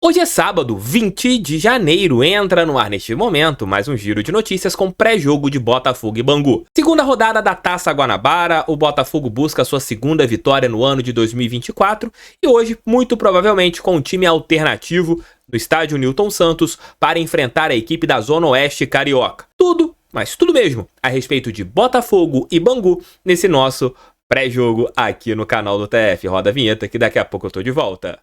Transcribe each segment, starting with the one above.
Hoje é sábado, 20 de janeiro, entra no ar neste momento mais um giro de notícias com pré-jogo de Botafogo e Bangu. Segunda rodada da Taça Guanabara, o Botafogo busca sua segunda vitória no ano de 2024 e hoje, muito provavelmente, com um time alternativo no estádio Newton Santos para enfrentar a equipe da Zona Oeste Carioca. Tudo, mas tudo mesmo, a respeito de Botafogo e Bangu nesse nosso pré-jogo aqui no canal do TF. Roda a vinheta que daqui a pouco eu tô de volta.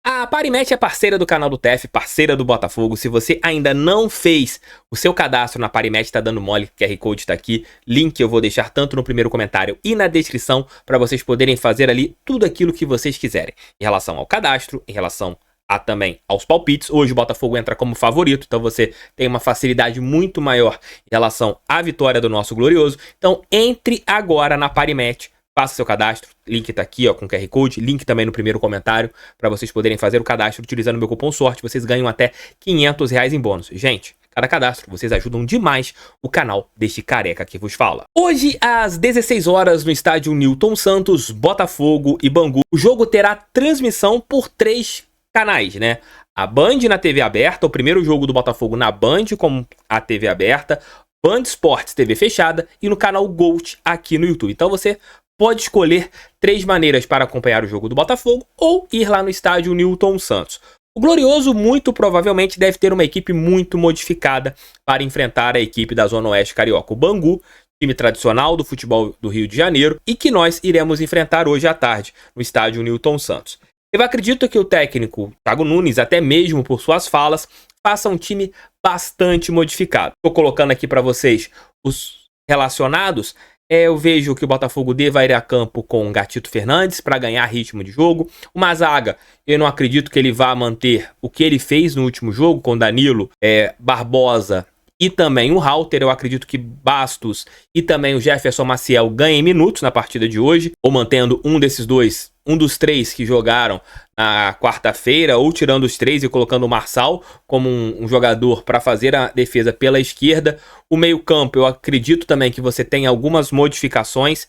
A Parimatch é parceira do canal do TF, parceira do Botafogo. Se você ainda não fez o seu cadastro na Parimatch, tá dando mole, QR Code tá aqui. Link eu vou deixar tanto no primeiro comentário e na descrição para vocês poderem fazer ali tudo aquilo que vocês quiserem. Em relação ao cadastro, em relação também aos palpites. Hoje o Botafogo entra como favorito, então você tem uma facilidade muito maior em relação à vitória do nosso glorioso. Então entre agora na Parimatch. Faça seu cadastro, link tá aqui ó, com QR Code, link também no primeiro comentário para vocês poderem fazer o cadastro utilizando o meu cupom SORTE, vocês ganham até R$500 em bônus. Gente, cada cadastro, vocês ajudam demais o canal deste careca que vos fala. Hoje, às 16 horas, no estádio Newton Santos, Botafogo e Bangu, o jogo terá transmissão por 3 canais, né? A Band na TV aberta, o primeiro jogo do Botafogo na Band com a TV aberta, Band Esportes TV fechada e no canal Gold aqui no YouTube. Então você pode escolher 3 maneiras para acompanhar o jogo do Botafogo ou ir lá no estádio Newton Santos. O Glorioso muito provavelmente deve ter uma equipe muito modificada para enfrentar a equipe da Zona Oeste Carioca, o Bangu, time tradicional do futebol do Rio de Janeiro, e que nós iremos enfrentar hoje à tarde no estádio Newton Santos. Eu acredito que o técnico Thiago Nunes, até mesmo por suas falas, faça um time bastante modificado. Estou colocando aqui para vocês os relacionados. Eu vejo que o Botafogo deva ir a campo com Gatito Fernandes para ganhar ritmo de jogo. Uma zaga, eu não acredito que ele vá manter o que ele fez no último jogo com Danilo, Barbosa e também o Halter. Eu acredito que Bastos e também o Jefferson Maciel ganhem minutos na partida de hoje, ou mantendo um desses dois, um dos 3 que jogaram na quarta-feira, ou tirando os 3 e colocando o Marçal como um jogador para fazer a defesa pela esquerda. O meio-campo, eu acredito também que você tem algumas modificações.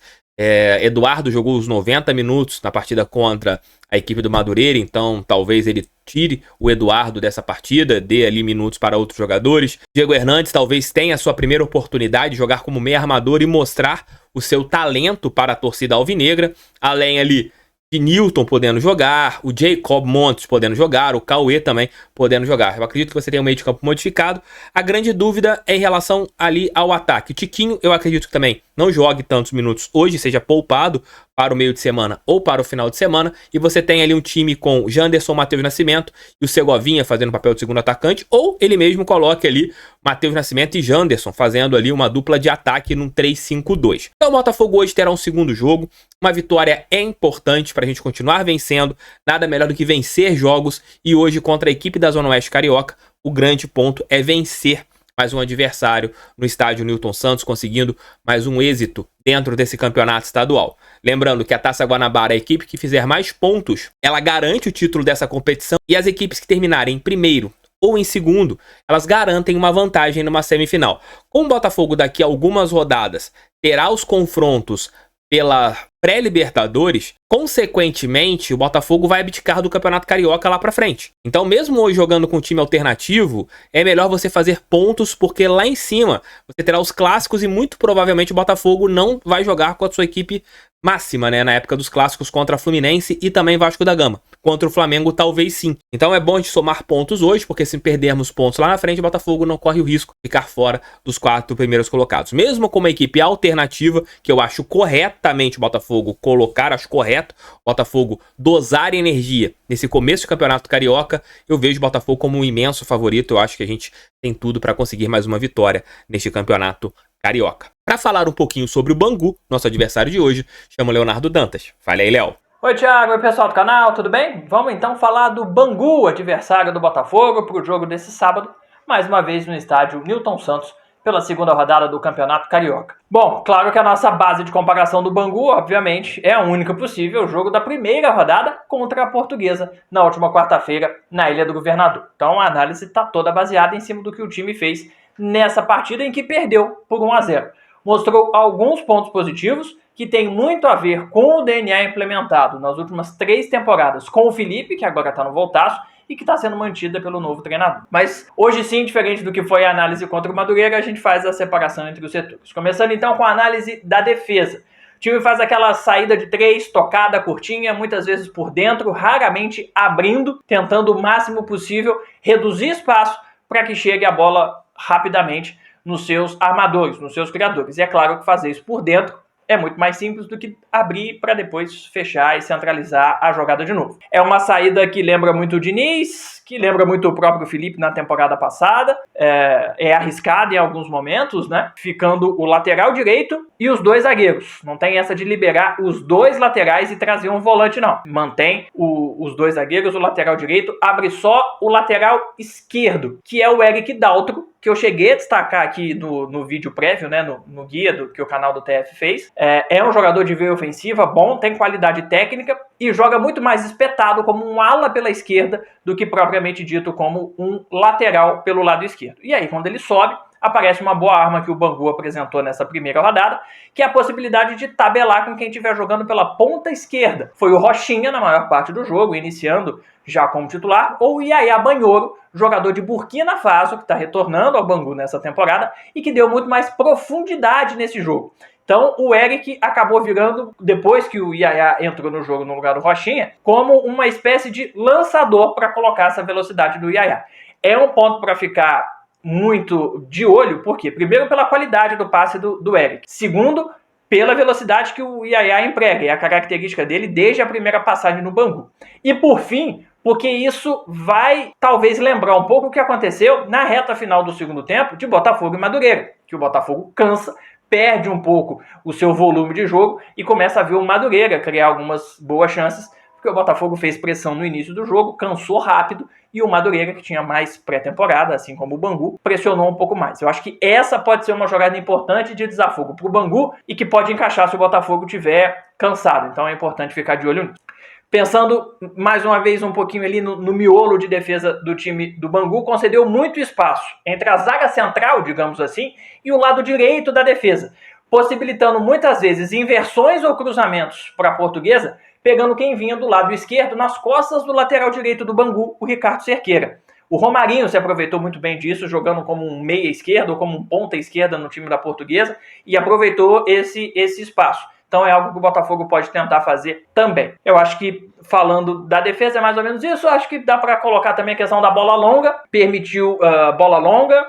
Eduardo jogou os 90 minutos na partida contra a equipe do Madureira, então talvez ele tire o Eduardo dessa partida, dê ali minutos para outros jogadores. Diego Hernandes talvez tenha a sua primeira oportunidade de jogar como meio armador e mostrar o seu talento para a torcida alvinegra, além ali de Newton podendo jogar, o Jacob Montes podendo jogar, o Cauê também podendo jogar. Eu acredito que você tem um meio de campo modificado. A grande dúvida é em relação ali ao ataque. O Tiquinho, eu acredito que também não jogue tantos minutos hoje, seja poupado para o meio de semana ou para o final de semana. E você tem ali um time com Janderson, Matheus Nascimento e o Segovinha fazendo o papel de segundo atacante, ou ele mesmo coloque ali Matheus Nascimento e Janderson fazendo ali uma dupla de ataque num 3-5-2. Então o Botafogo hoje terá um segundo jogo. Uma vitória é importante para a gente continuar vencendo. Nada melhor do que vencer jogos. E hoje contra a equipe da Zona Oeste Carioca, o grande ponto é vencer mais um adversário no estádio Newton Santos, conseguindo mais um êxito dentro desse campeonato estadual. Lembrando que a Taça Guanabara, a equipe que fizer mais pontos, ela garante o título dessa competição, e as equipes que terminarem em primeiro ou em segundo, elas garantem uma vantagem numa semifinal. Com o Botafogo daqui a algumas rodadas terá os confrontos pela pré-Libertadores, consequentemente o Botafogo vai abdicar do Campeonato Carioca lá pra frente. Então mesmo hoje jogando com um time alternativo, é melhor você fazer pontos, porque lá em cima você terá os clássicos e muito provavelmente o Botafogo não vai jogar com a sua equipe máxima, né, na época dos clássicos contra a Fluminense e também Vasco da Gama. Contra o Flamengo talvez sim. Então é bom de somar pontos hoje, porque se perdermos pontos lá na frente, o Botafogo não corre o risco de ficar fora dos 4 primeiros colocados. Mesmo com uma equipe alternativa, que eu acho corretamente o Botafogo colocar, acho correto o Botafogo dosar energia nesse começo de campeonato carioca, eu vejo o Botafogo como um imenso favorito. Eu acho que a gente tem tudo para conseguir mais uma vitória neste campeonato carioca. Para falar um pouquinho sobre o Bangu, nosso adversário de hoje, chamo Leonardo Dantas. Fala aí, Léo. Oi, Thiago. Oi, pessoal do canal, tudo bem? Vamos então falar do Bangu, adversário do Botafogo, para o jogo desse sábado, mais uma vez no estádio Newton Santos, pela segunda rodada do Campeonato Carioca. Bom, claro que a nossa base de comparação do Bangu, obviamente, é a única possível, o jogo da primeira rodada contra a Portuguesa, na última quarta-feira, na Ilha do Governador. Então a análise está toda baseada em cima do que o time fez nessa partida em que perdeu por 1-0. mostrou alguns pontos positivos que tem muito a ver com o DNA implementado nas últimas 3 temporadas com o Felipe, que agora está no Voltaço, e que está sendo mantida pelo novo treinador. Mas hoje sim, diferente do que foi a análise contra o Madureira, a gente faz a separação entre os setores. Começando então com a análise da defesa. O time faz aquela saída de 3, tocada, curtinha, muitas vezes por dentro, raramente abrindo, tentando o máximo possível reduzir espaço para que chegue a bola rapidamente nos seus armadores, nos seus criadores. E é claro que fazer isso por dentro é muito mais simples do que abrir para depois fechar e centralizar a jogada de novo. É uma saída que lembra muito o Diniz, que lembra muito o próprio Felipe na temporada passada. É arriscada em alguns momentos, né? Ficando o lateral direito e os 2 zagueiros. Não tem essa de liberar os 2 laterais e trazer um volante, não. Mantém os 2 zagueiros, o lateral direito, abre só o lateral esquerdo, que é o Eric Daltro, que eu cheguei a destacar aqui no vídeo prévio, né, no guia que o canal do TF fez. É um jogador de veia ofensiva bom, tem qualidade técnica e joga muito mais espetado como um ala pela esquerda do que propriamente dito como um lateral pelo lado esquerdo. E aí, quando ele sobe, aparece uma boa arma que o Bangu apresentou nessa primeira rodada, que é a possibilidade de tabelar com quem estiver jogando pela ponta esquerda. Foi o Rochinha na maior parte do jogo, iniciando já como titular, ou o Yaya Banhoro, jogador de Burkina Faso, que está retornando ao Bangu nessa temporada e que deu muito mais profundidade nesse jogo. Então o Eric acabou virando, depois que o Yaya entrou no jogo no lugar do Rochinha, como uma espécie de lançador para colocar essa velocidade do Yaya. É um ponto para ficar muito de olho, por quê? Primeiro, pela qualidade do passe do Eric. Segundo, pela velocidade que o Yaya emprega, e a característica dele desde a primeira passagem no Bangu. E por fim, porque isso vai talvez lembrar um pouco o que aconteceu na reta final do segundo tempo de Botafogo e Madureira, que o Botafogo cansa, perde um pouco o seu volume de jogo e começa a ver o Madureira criar algumas boas chances, porque o Botafogo fez pressão no início do jogo, cansou rápido, e o Madureira, que tinha mais pré-temporada, assim como o Bangu, pressionou um pouco mais. Eu acho que essa pode ser uma jogada importante de desafogo para o Bangu e que pode encaixar se o Botafogo estiver cansado. Então é importante ficar de olho nisso. Pensando mais uma vez um pouquinho ali no miolo de defesa do time do Bangu, concedeu muito espaço entre a zaga central, digamos assim, e o lado direito da defesa, possibilitando muitas vezes inversões ou cruzamentos para a Portuguesa, pegando quem vinha do lado esquerdo nas costas do lateral direito do Bangu, o Ricardo Cerqueira. O Romarinho se aproveitou muito bem disso, jogando como um meia esquerdo ou como um ponta esquerda no time da Portuguesa, e aproveitou esse espaço. Então é algo que o Botafogo pode tentar fazer também. Eu acho que, falando da defesa, é mais ou menos isso. Eu acho que dá para colocar também a questão da bola longa. Permitiu bola longa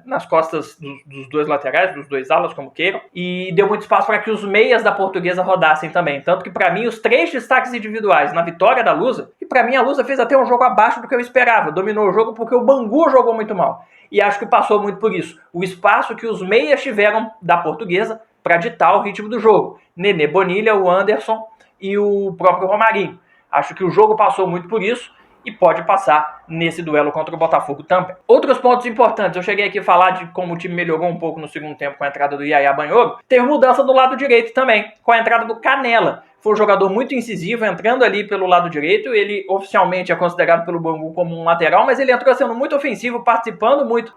nas costas dos 2 laterais, dos 2 alas, como queiram. E deu muito espaço para que os meias da Portuguesa rodassem também. Tanto que, para mim, os 3 destaques individuais na vitória da Lusa, e para mim a Lusa fez até um jogo abaixo do que eu esperava. Dominou o jogo porque o Bangu jogou muito mal. E acho que passou muito por isso. O espaço que os meias tiveram da Portuguesa para ditar o ritmo do jogo. Nenê Bonilha, o Anderson e o próprio Romarinho. Acho que o jogo passou muito por isso e pode passar nesse duelo contra o Botafogo também. Outros pontos importantes, eu cheguei aqui a falar de como o time melhorou um pouco no segundo tempo com a entrada do Yaya Banhoro. Teve mudança do lado direito também, com a entrada do Canela. Foi um jogador muito incisivo, entrando ali pelo lado direito. Ele oficialmente é considerado pelo Bangu como um lateral, mas ele entrou sendo muito ofensivo, participando muito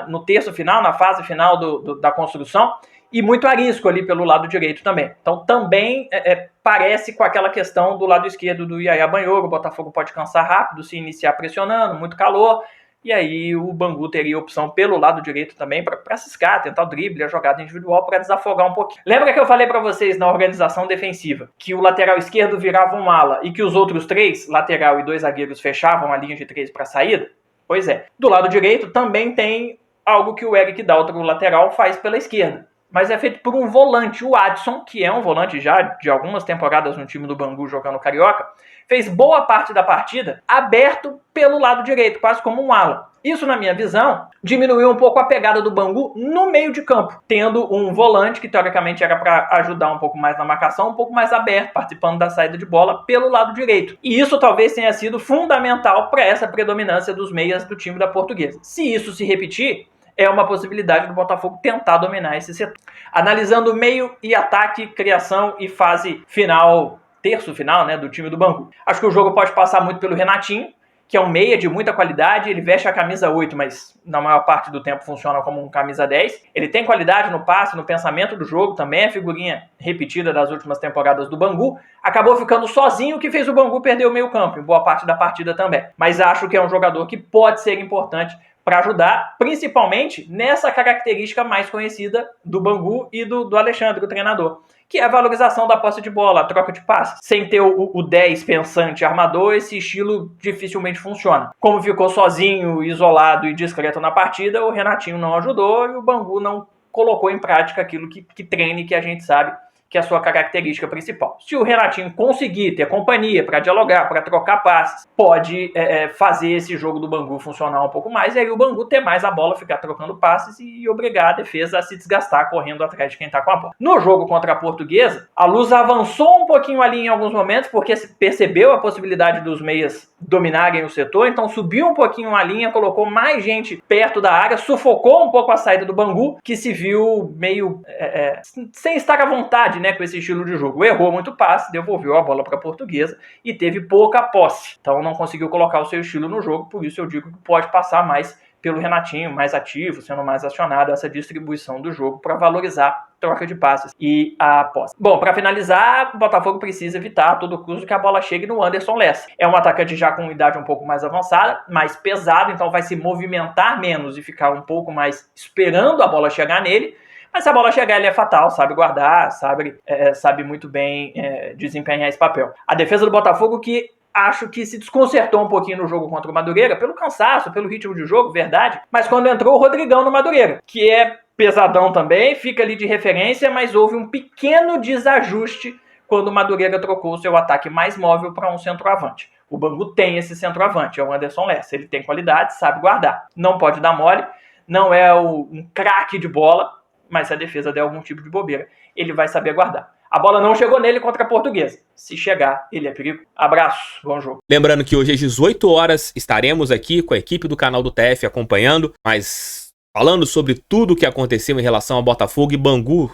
no terço final, na fase final da construção. E muito arisco ali pelo lado direito também. Então também parece com aquela questão do lado esquerdo do Yaya Banhoro. O Botafogo pode cansar rápido, se iniciar pressionando, muito calor. E aí o Bangu teria opção pelo lado direito também para ciscar, tentar o drible, a jogada individual para desafogar um pouquinho. Lembra que eu falei para vocês na organização defensiva que o lateral esquerdo virava um ala e que os outros 3, lateral e 2 zagueiros, fechavam a linha de 3 para a saída? Pois é. Do lado direito também tem algo que o Eric Daltro, o lateral, faz pela esquerda. Mas é feito por um volante, o Adson, que é um volante já de algumas temporadas no time do Bangu jogando Carioca, fez boa parte da partida aberto pelo lado direito, quase como um ala. Isso, na minha visão, diminuiu um pouco a pegada do Bangu no meio de campo, tendo um volante que teoricamente era para ajudar um pouco mais na marcação, um pouco mais aberto, participando da saída de bola pelo lado direito. E isso talvez tenha sido fundamental para essa predominância dos meias do time da Portuguesa. Se isso se repetir, é uma possibilidade do Botafogo tentar dominar esse setor. Analisando meio e ataque, criação e fase final, terço final, né, do time do Bangu. Acho que o jogo pode passar muito pelo Renatinho, que é um meia de muita qualidade, ele veste a camisa 8, mas na maior parte do tempo funciona como um camisa 10. Ele tem qualidade no passe, no pensamento do jogo, também é figurinha repetida das últimas temporadas do Bangu. Acabou ficando sozinho, o que fez o Bangu perder o meio campo, em boa parte da partida também. Mas acho que é um jogador que pode ser importante para ajudar, principalmente nessa característica mais conhecida do Bangu e do Alexandre, o treinador, que é a valorização da posse de bola, a troca de passes. Sem ter o 10 pensante armador, esse estilo dificilmente funciona. Como ficou sozinho, isolado e discreto na partida, o Renatinho não ajudou e o Bangu não colocou em prática aquilo que treina e que a gente sabe que é a sua característica principal. Se o Renatinho conseguir ter companhia para dialogar, para trocar passes, pode fazer esse jogo do Bangu funcionar um pouco mais, e aí o Bangu ter mais a bola, ficar trocando passes e obrigar a defesa a se desgastar correndo atrás de quem está com a bola. No jogo contra a Portuguesa, a Luz avançou um pouquinho ali em alguns momentos, porque percebeu a possibilidade dos meias dominarem o setor, então subiu um pouquinho a linha, colocou mais gente perto da área, sufocou um pouco a saída do Bangu, que se viu meio sem estar à vontade, né, com esse estilo de jogo. Errou muito passe, devolveu a bola para a Portuguesa e teve pouca posse, então não conseguiu colocar o seu estilo no jogo, por isso eu digo que pode passar mais pelo Renatinho, mais ativo, sendo mais acionado essa distribuição do jogo para valorizar a troca de passes e a posse. Bom, para finalizar, o Botafogo precisa evitar a todo custo que a bola chegue no Anderson Lessa. É um atacante já com idade um pouco mais avançada, mais pesado, então vai se movimentar menos e ficar um pouco mais esperando a bola chegar nele. Mas se a bola chegar, ele é fatal, sabe guardar, sabe muito bem desempenhar esse papel. A defesa do Botafogo que acho que se desconcertou um pouquinho no jogo contra o Madureira, pelo cansaço, pelo ritmo de jogo, verdade, mas quando entrou o Rodrigão no Madureira, que é pesadão também, fica ali de referência, mas houve um pequeno desajuste quando o Madureira trocou o seu ataque mais móvel para um centroavante. O Bangu tem esse centroavante, é o Anderson Lessa, ele tem qualidade, sabe guardar, não pode dar mole, não é um craque de bola, mas se a defesa der algum tipo de bobeira, ele vai saber guardar. A bola não chegou nele contra a Portuguesa. Se chegar, ele é perigo. Abraço, bom jogo. Lembrando que hoje às 18 horas estaremos aqui com a equipe do canal do TF acompanhando, mas falando sobre tudo o que aconteceu em relação ao Botafogo e Bangu,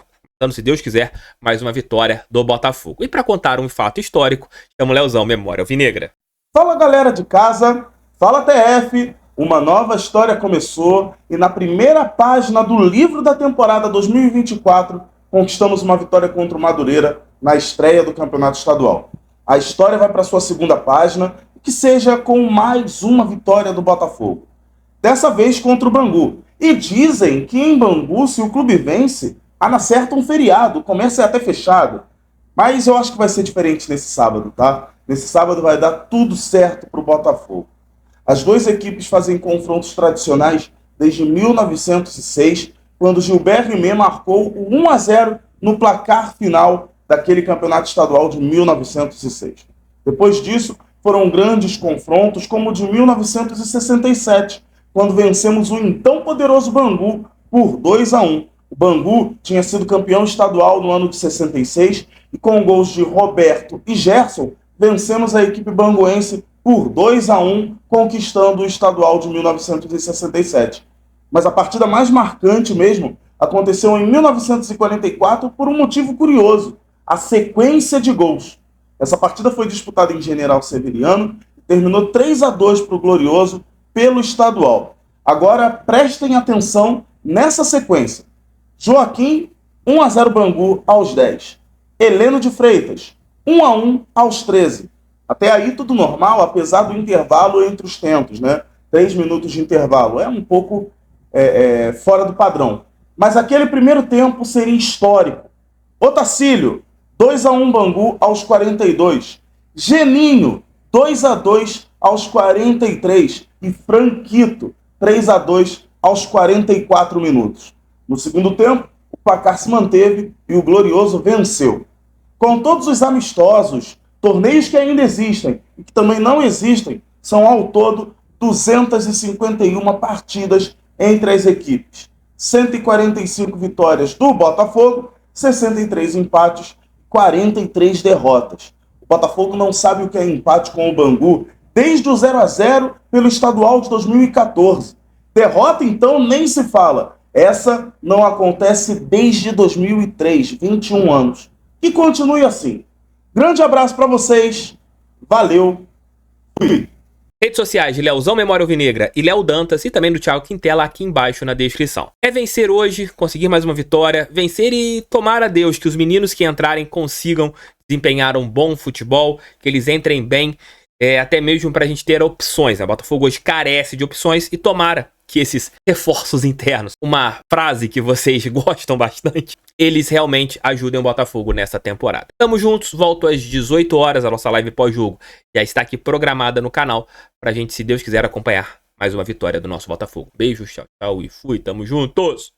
se Deus quiser, mais uma vitória do Botafogo. E para contar um fato histórico, chamo o Leozão Memória Alvinegra. Fala galera de casa, fala TF, uma nova história começou e na primeira página do livro da temporada 2024 conquistamos uma vitória contra o Madureira na estreia do Campeonato Estadual. A história vai para sua segunda página, que seja com mais uma vitória do Botafogo. Dessa vez contra o Bangu. E dizem que em Bangu, se o clube vence, acerta um feriado, o comércio é até fechado. Mas eu acho que vai ser diferente nesse sábado, tá? Nesse sábado vai dar tudo certo para o Botafogo. As duas equipes fazem confrontos tradicionais desde 1906, quando Gilberto Rimé marcou o 1-0 no placar final daquele campeonato estadual de 1906. Depois disso, foram grandes confrontos, como o de 1967, quando vencemos o então poderoso Bangu por 2-1. O Bangu tinha sido campeão estadual no ano de 66 e com gols de Roberto e Gerson, vencemos a equipe banguense por 2-1, conquistando o estadual de 1967. Mas a partida mais marcante mesmo aconteceu em 1944 por um motivo curioso, a sequência de gols. Essa partida foi disputada em General Severiano e terminou 3-2 para o Glorioso pelo estadual. Agora prestem atenção nessa sequência. Joaquim, 1-0 Bangu aos 10. Heleno de Freitas, 1-1 aos 13. Até aí tudo normal, apesar do intervalo entre os tempos, né? 3 minutos de intervalo. É um pouco fora do padrão. Mas aquele primeiro tempo seria histórico. Otacílio, 2-1 Bangu aos 42. Geninho, 2-2 aos 43. E Franquito, 3-2 aos 44 minutos. No segundo tempo, o placar se manteve e o Glorioso venceu. Com todos os amistosos, torneios que ainda existem e que também não existem, são ao todo 251 partidas entre as equipes. 145 vitórias do Botafogo, 63 empates, 43 derrotas. O Botafogo não sabe o que é empate com o Bangu desde o 0-0 pelo estadual de 2014. Derrota, então, nem se fala. Essa não acontece desde 2003, 21 anos. E continue assim. Grande abraço para vocês. Valeu. Fui. Redes sociais de Leozão Memória Alvinegra e Léo Dantas e também do Thiago Quintela aqui embaixo na descrição. É vencer hoje, conseguir mais uma vitória, vencer e tomar a Deus que os meninos que entrarem consigam desempenhar um bom futebol, que eles entrem bem, até mesmo pra gente ter opções, né? O Botafogo hoje carece de opções e tomara que esses reforços internos, uma frase que vocês gostam bastante, eles realmente ajudem o Botafogo nessa temporada. Tamo juntos, volto às 18 horas, a nossa live pós-jogo já está aqui programada no canal pra gente, se Deus quiser, acompanhar mais uma vitória do nosso Botafogo. Beijos, tchau, tchau e fui, tamo juntos!